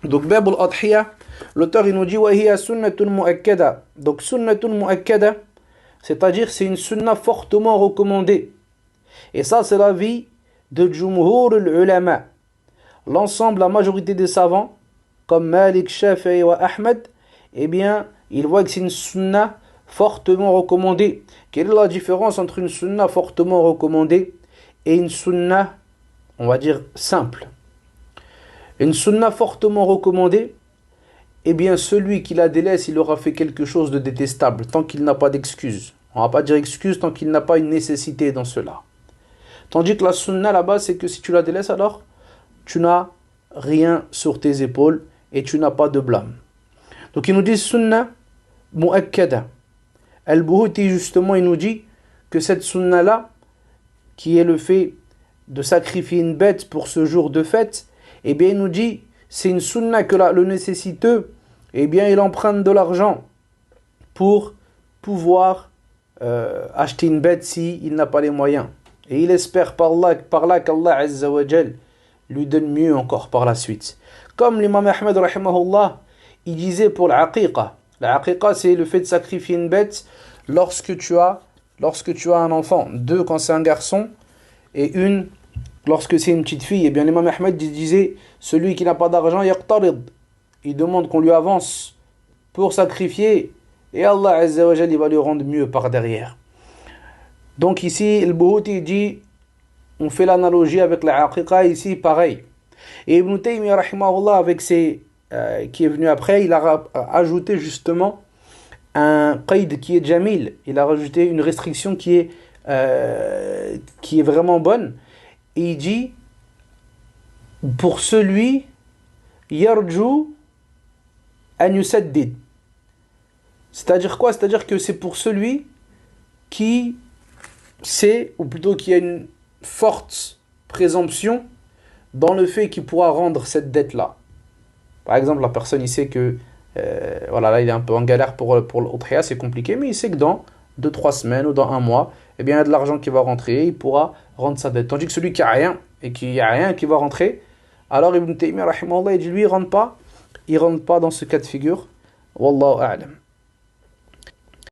Donc, Bab al-Adhiya, l'auteur il nous dit وَهِيَ سُنَّةٌ مُؤَكَّدَةٌ. Donc, sunnatun mu'akkada, c'est-à-dire c'est une sunna fortement recommandée. Et ça, c'est l'avis de Jumhur al-Ulama. L'ensemble, la majorité des savants, comme Malik, Shafi'i et Ahmed, eh bien, ils voient que c'est une sunna fortement recommandée. Quelle est la différence entre une sunna fortement recommandée et une sunna, on va dire, simple? Une sunna fortement recommandée, eh bien, celui qui la délaisse, il aura fait quelque chose de détestable, tant qu'il n'a pas d'excuse. On ne va pas dire excuse tant qu'il n'a pas une nécessité dans cela. Tandis que la sunna là-bas, c'est que si tu la délaisses, alors tu n'as rien sur tes épaules et tu n'as pas de blâme. Donc, il nous dit sunna mu'akkada. Al-Buhuti, justement, il nous dit que cette sunna-là, qui est le fait de sacrifier une bête pour ce jour de fête, eh bien, il nous dit, c'est une sunna que le nécessiteux, eh bien, il emprunte de l'argent pour pouvoir acheter une bête s'il n'a pas les moyens. Et il espère par là qu'Allah Azza wa Jal lui donne mieux encore par la suite. Comme l'imam Ahmed, rahimahullah, il disait pour l'aqiqa. L'aqiqa, c'est le fait de sacrifier une bête lorsque tu as un enfant. 2 quand c'est un garçon, et 1 lorsque c'est une petite fille. Et bien l'imam Ahmed disait, celui qui n'a pas d'argent, yaqtarid. Il demande qu'on lui avance pour sacrifier, et Allah Azza wa Jal, il va lui rendre mieux par derrière. Donc ici, le Buhuti dit, on fait l'analogie avec la aqiqa, ici pareil. Et Ibn Taymiyyah, rahimahullah, avec qui est venu après, il a ajouté justement un qaïd qui est jamil. Il a rajouté une restriction qui est vraiment bonne. Et il dit, pour celui, yarju an yusaddid. C'est-à-dire quoi? C'est-à-dire que c'est pour celui qui sait, ou plutôt qui a une forte présomption dans le fait qu'il pourra rendre cette dette-là. Par exemple, la personne, il sait que voilà, là, il est un peu en galère pour l'udhiya, c'est compliqué, mais il sait que dans 2-3 semaines ou dans 1 mois, eh bien, il y a de l'argent qui va rentrer, il pourra rendre sa dette. Tandis que celui qui a rien, et qu'il n'y a rien qui va rentrer, alors Ibn Taymiyyah, rahimahullah, il dit, lui, il rentre pas dans ce cas de figure. Wallahu a'lam.